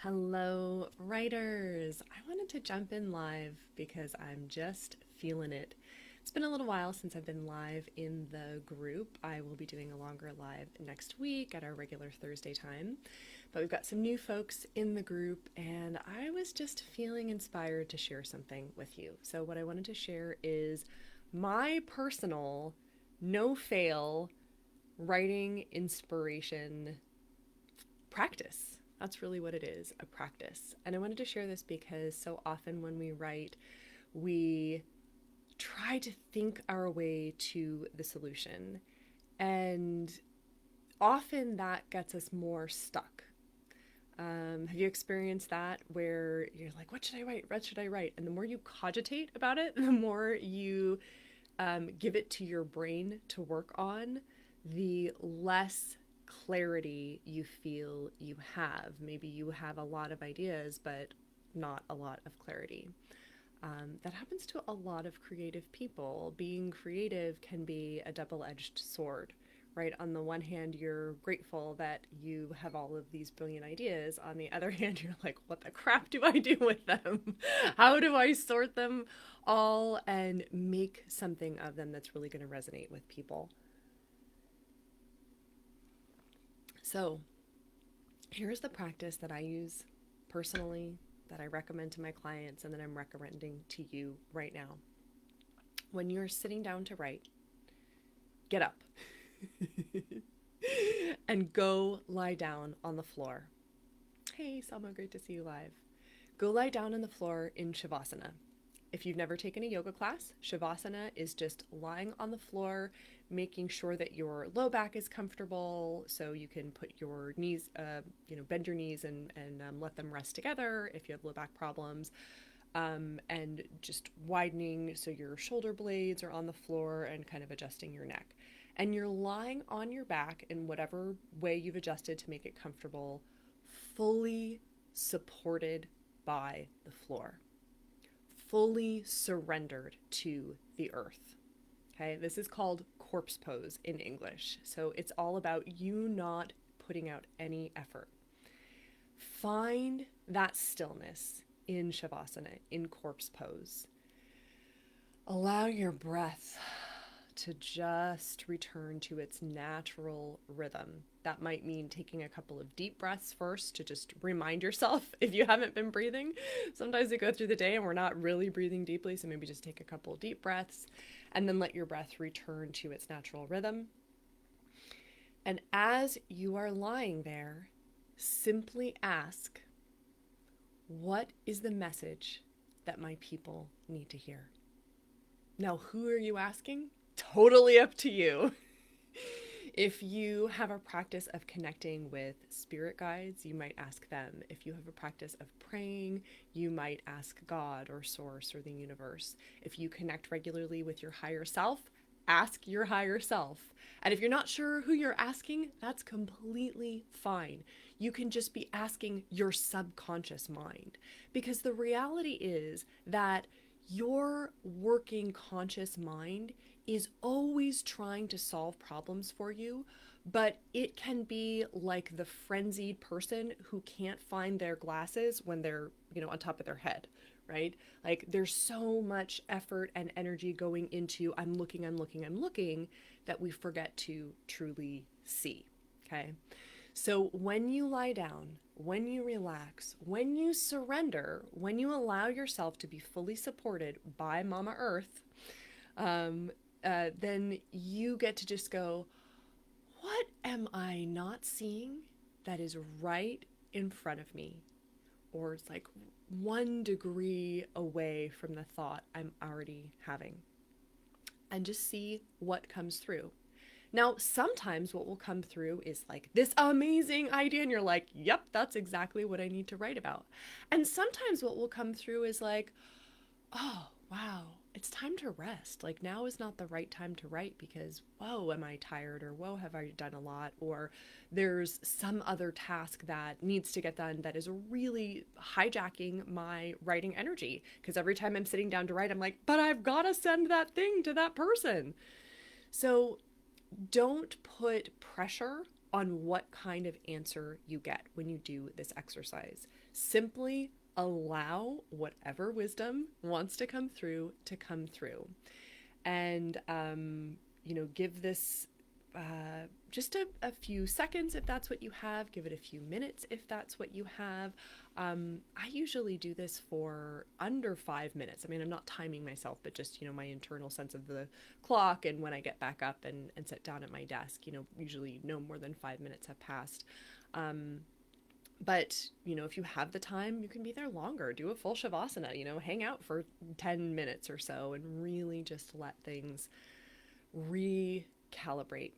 Hello, writers. I wanted to jump in live because I'm just feeling it. It's been a little while since I've been live in the group. I will be doing a longer live next week at our regular Thursday time. But we've got some new folks in the group, and I was just feeling inspired to share something with you. So, what I wanted to share is my personal no fail writing inspiration practice. That's really what it is, a practice. And I wanted to share this because so often when we write, we try to think our way to the solution. And often that gets us more stuck. Have you experienced that where you're like, what should I write? What should I write? And the more you cogitate about it, the more you give it to your brain to work on, the less clarity you feel you have. Maybe you have a lot of ideas, but not a lot of clarity. That happens to a lot of creative people. Being creative can be a double edged sword, right? On the one hand, you're grateful that you have all of these brilliant ideas. On the other hand, you're like, what the crap do I do with them? How do I sort them all and make something of them that's really going to resonate with people? So, here's the practice that I use personally, that I recommend to my clients, and that I'm recommending to you right now. When you're sitting down to write, get up and go lie down on the floor. Hey, Selma, great to see you live. Go lie down on the floor in Shavasana. If you've never taken a yoga class, Shavasana is just lying on the floor, making sure that your low back is comfortable, so you can put your knees, bend your knees and let them rest together if you have low back problems, and just widening so your shoulder blades are on the floor and kind of adjusting your neck. And you're lying on your back in whatever way you've adjusted to make it comfortable, fully supported by the floor, fully surrendered to the earth. Okay, this is called corpse pose in English. So it's all about you not putting out any effort. Find that stillness in Shavasana, in corpse pose. Allow your breath to just return to its natural rhythm. That might mean taking a couple of deep breaths first to just remind yourself if you haven't been breathing. Sometimes we go through the day and we're not really breathing deeply, so maybe just take a couple of deep breaths and then let your breath return to its natural rhythm. And as you are lying there, simply ask, what is the message that my people need to hear? Now, who are you asking? Totally up to you. If you have a practice of connecting with spirit guides, you might ask them. If you have a practice of praying, you might ask God or Source or the universe. If you connect regularly with your higher self, ask your higher self. And if you're not sure who you're asking, that's completely fine. You can just be asking your subconscious mind. Because the reality is that your working conscious mind is always trying to solve problems for you, but it can be like the frenzied person who can't find their glasses when they're, on top of their head, right? Like there's so much effort and energy going into I'm looking, that we forget to truly see, okay? So when you lie down, when you relax, when you surrender, when you allow yourself to be fully supported by Mama Earth, then you get to just go, what am I not seeing that is right in front of me? Or it's like 1 degree away from the thought I'm already having. And just see what comes through. Now, sometimes what will come through is like this amazing idea, and you're like, yep, that's exactly what I need to write about. And sometimes what will come through is like, oh, wow, it's time to rest. Like now is not the right time to write because, whoa, am I tired? Or whoa, have I done a lot? Or there's some other task that needs to get done that is really hijacking my writing energy. Because every time I'm sitting down to write, I'm like, but I've got to send that thing to that person. So don't put pressure on what kind of answer you get when you do this exercise. Simply allow whatever wisdom wants to come through to come through. And, give this just a few seconds if that's what you have. Give it a few minutes if that's what you have. I usually do this for under 5 minutes. I mean, I'm not timing myself, but just, my internal sense of the clock and when I get back up and sit down at my desk, usually no more than 5 minutes have passed. But, if you have the time, you can be there longer. Do a full Shavasana, hang out for 10 minutes or so and really just let things recalibrate.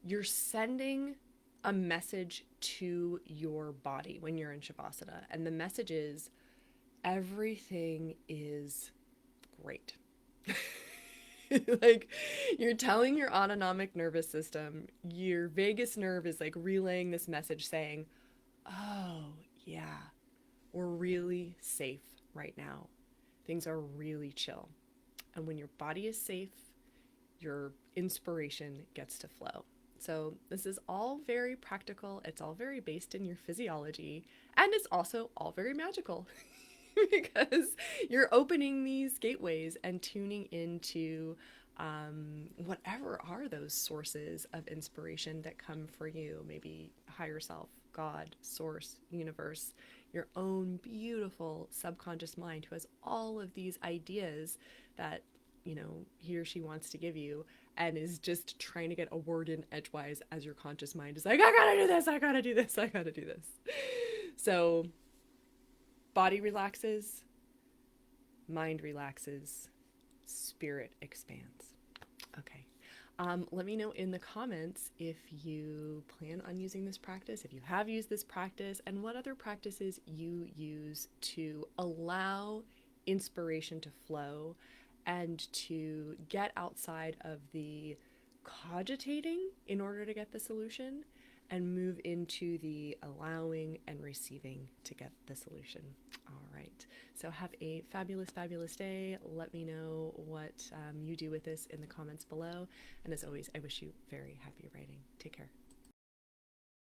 You're sending a message to your body when you're in Shavasana. And the message is everything is great. Like, you're telling your autonomic nervous system, your vagus nerve is like relaying this message saying, oh, yeah, we're really safe right now. Things are really chill. And when your body is safe, your inspiration gets to flow. So this is all very practical. It's all very based in your physiology. And it's also all very magical because you're opening these gateways and tuning into whatever are those sources of inspiration that come for you. Maybe higher self, God, source, universe, your own beautiful subconscious mind who has all of these ideas that, he or she wants to give you and is just trying to get a word in edgewise as your conscious mind is like, I gotta do this, I gotta do this, I gotta do this. So body relaxes, mind relaxes, spirit expands. Okay. Let me know in the comments if you plan on using this practice, if you have used this practice, and what other practices you use to allow inspiration to flow and to get outside of the cogitating in order to get the solution and move into the allowing and receiving to get the solution. All right. So have a fabulous, fabulous day. Let me know what you do with this in the comments below. And as always, I wish you very happy writing. Take care.